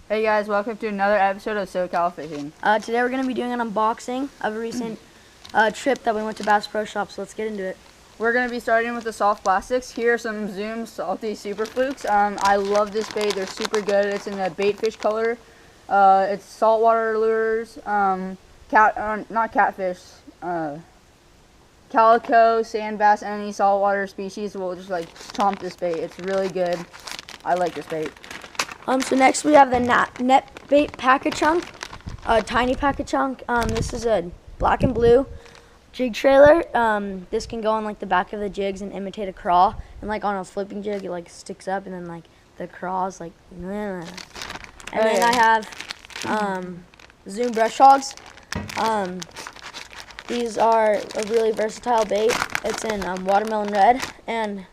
Hey guys, welcome to another episode of SoCal Fishing. Today we're going to be doing an unboxing of a recent trip that we went to Bass Pro Shop, so let's get into it. We're going to be starting with the soft plastics. Here are some Zoom Salty Super Flukes. I love this bait. They're super good. It's in a bait fish color. It's saltwater lures, not catfish, calico, sand bass, any saltwater species will just like chomp this bait. It's really good. I like this bait. So next we have the Net Bait Pack-A-Chunk, a tiny Pack-A-Chunk. This is a black and blue jig trailer. This can go on like the back of the jigs and imitate a craw, and like on a flipping jig it like sticks up, and then like the craw's like. And then I have Zoom Brush Hogs. These are a really versatile bait. It's in watermelon red, and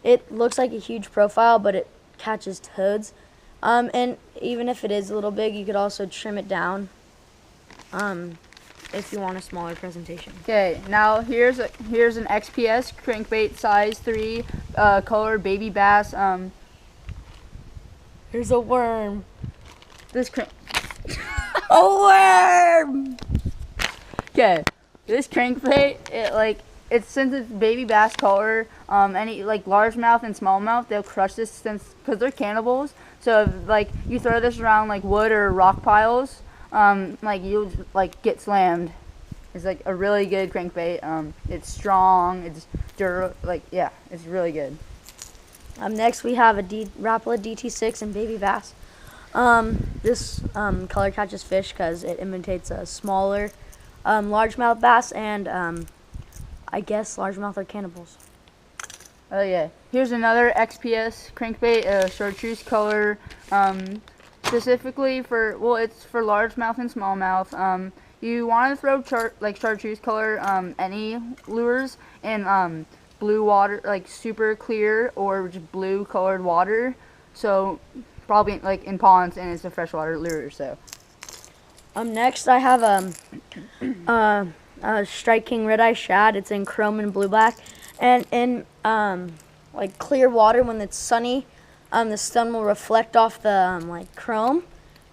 it looks like a huge profile, but it catches toads. And even if it is a little big, you could also trim it down if you want a smaller presentation. Okay, now here's an XPS crankbait size 3 color baby bass. Here's a worm. This crank. A worm! Okay, this crankbait, since it's baby bass color, any like largemouth and smallmouth, they'll crush this because they're cannibals. So if like you throw this around like wood or rock piles, like you'll like get slammed. It's like a really good crankbait. It's strong. It's durable. Like yeah, it's really good. Next we have a Rapala DT6 and baby bass. This color catches fish because it imitates a smaller largemouth bass, and I guess largemouth are cannibals. Oh yeah. Here's another XPS crankbait, chartreuse color, specifically for, well, it's for largemouth and smallmouth. You want to throw chartreuse color any lures in blue water, like super clear or just blue colored water. So probably like in ponds, and it's a freshwater lure. So next I have a Strike King Red Eye Shad. It's in chrome and blue black, and in like clear water when it's sunny, the sun will reflect off the like chrome,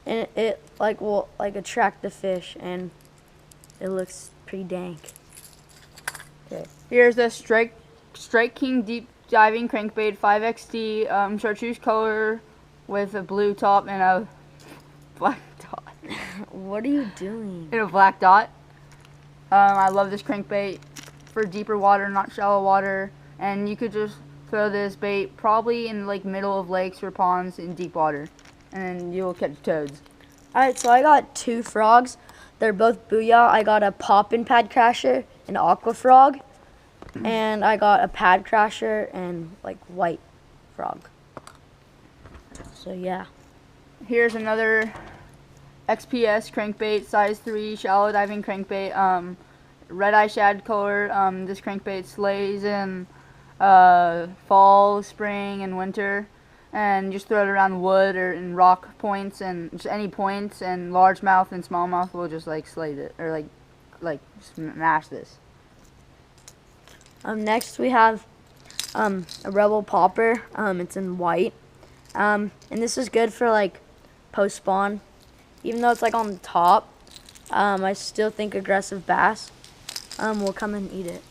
and it like will like attract the fish, and it looks pretty dank. okay, here's a Strike King deep diving crankbait 5XD, chartreuse color with a blue top and a black dot. What are you doing? And a black dot. I love this crankbait for deeper water, not shallow water, and you could just throw this bait probably in like middle of lakes or ponds in deep water, and then you'll catch toads. Alright, so I got 2 frogs. They're both Booyah. I got a Poppin' Pad Crasher and Aqua Frog, and I got a Pad Crasher and like white frog. So yeah. Here's another XPS crankbait size 3 shallow diving crankbait, red eye shad color. This crankbait slays in fall, spring, and winter, and just throw it around wood or in rock points and just any points, and largemouth and smallmouth will just like slay it or like smash this. Next we have a Rebel Popper. It's in white, and this is good for like post spawn. Even though it's like on the top, I still think aggressive bass will come and eat it.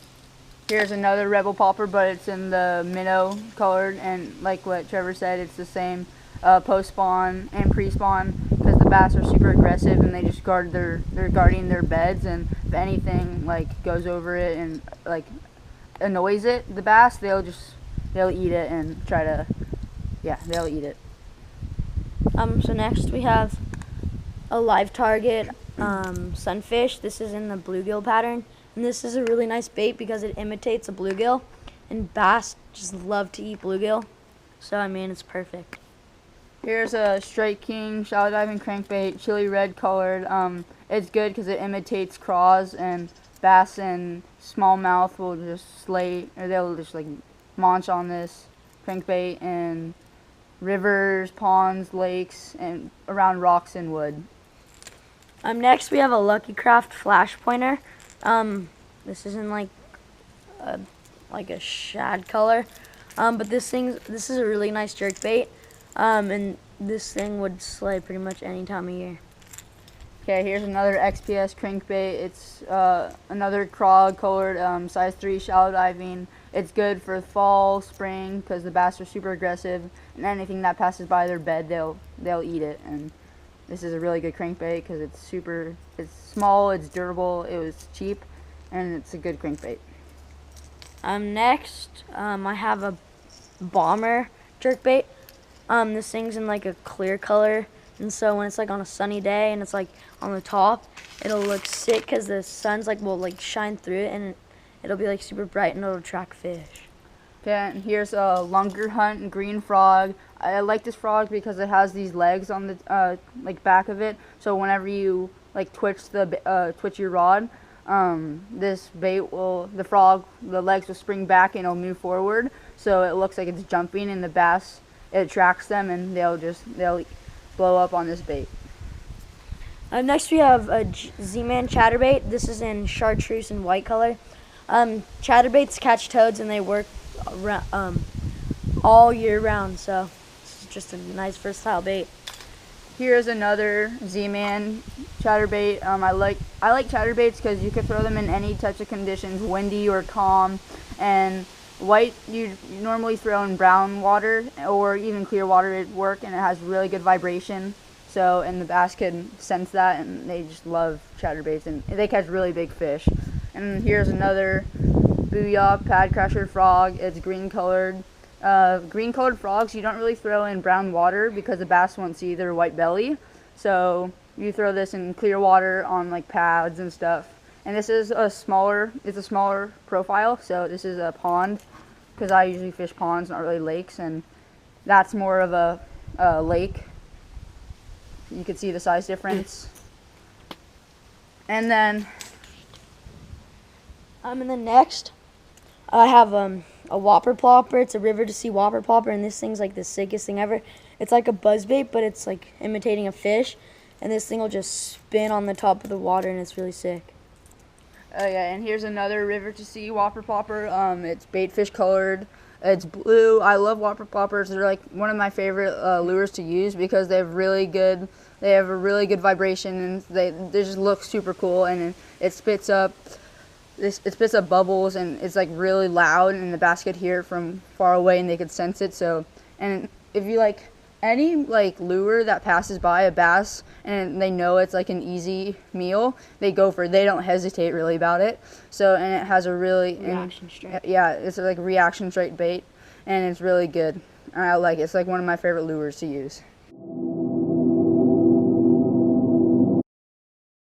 Here's another Rebel Popper, but it's in the minnow colored, and like what Trevor said, it's the same post spawn and pre spawn, because the bass are super aggressive and they just they're guarding their beds, and if anything like goes over it and like annoys it, the bass, they'll eat it and try to, yeah, they'll eat it. So next we have a Live Target sunfish. This is in the bluegill pattern, and this is a really nice bait because it imitates a bluegill, and bass just love to eat bluegill, so I mean it's perfect. Here's a Strike King shallow diving crankbait, chili red colored. It's good because it imitates craws, and bass and smallmouth will just slay, or they'll just like munch on this crankbait in rivers, ponds, lakes, and around rocks and wood. Next we have a Lucky Craft flash pointer. This is in like a shad color, but this is a really nice jerk bait, and This thing would slay pretty much any time of year. Okay, here's another XPS crankbait. It's another crawd colored, size 3 shallow diving. It's good for fall, spring, because the bass are super aggressive, and anything that passes by their bed, they'll eat it. And this is a really good crankbait because it's small, it's durable, it was cheap, and it's a good crankbait. Next, I have a bomber jerkbait. This thing's in like a clear color, and so when it's like on a sunny day and it's like on the top, it'll look sick because the sun's like will like shine through it, and it'll be like super bright and it'll attract fish. Okay, and here's a Lunger Hunt green frog. I like this frog because it has these legs on the like back of it, so whenever you like twitch your rod, this bait the legs will spring back and it'll move forward, so it looks like it's jumping, and the bass, it attracts them and they'll blow up on this bait. Next we have a Z-Man chatterbait. This is in chartreuse and white color. Chatterbaits catch toads and they work all year round, so this is just a nice versatile bait. Here's another Z-Man chatterbait. I like chatterbaits because you can throw them in any types of conditions, windy or calm. And white you normally throw in brown water or even clear water would work, and it has really good vibration. So, and the bass can sense that, and they just love chatterbaits, and they catch really big fish. And here's another Booyah Pad Crasher frog. It's green colored. Green colored frogs you don't really throw in brown water because the bass won't see their white belly. So you throw this in clear water on like pads and stuff. And this is a smaller profile, so this is a pond because I usually fish ponds, not really lakes, and that's more of a lake. You can see the size difference. And then next I have a whopper plopper. It's a river to sea whopper plopper, and this thing's like the sickest thing ever. It's like a buzzbait, but it's like imitating a fish, and this thing will just spin on the top of the water, and it's really sick. Oh yeah, and here's another river to sea whopper plopper. It's baitfish colored. It's blue. I love whopper ploppers. They're like one of my favorite lures to use because they have a really good vibration, and they just look super cool, and it spits up bubbles, and it's like really loud, and the bass could hear it from far away and they could sense it. So, and if you like any like lure that passes by a bass and they know it's like an easy meal, they go for it. They don't hesitate really about it. So, and it has a really Reaction strike. Yeah, it's like a reaction strike bait, and it's really good. I like it. It's like one of my favorite lures to use.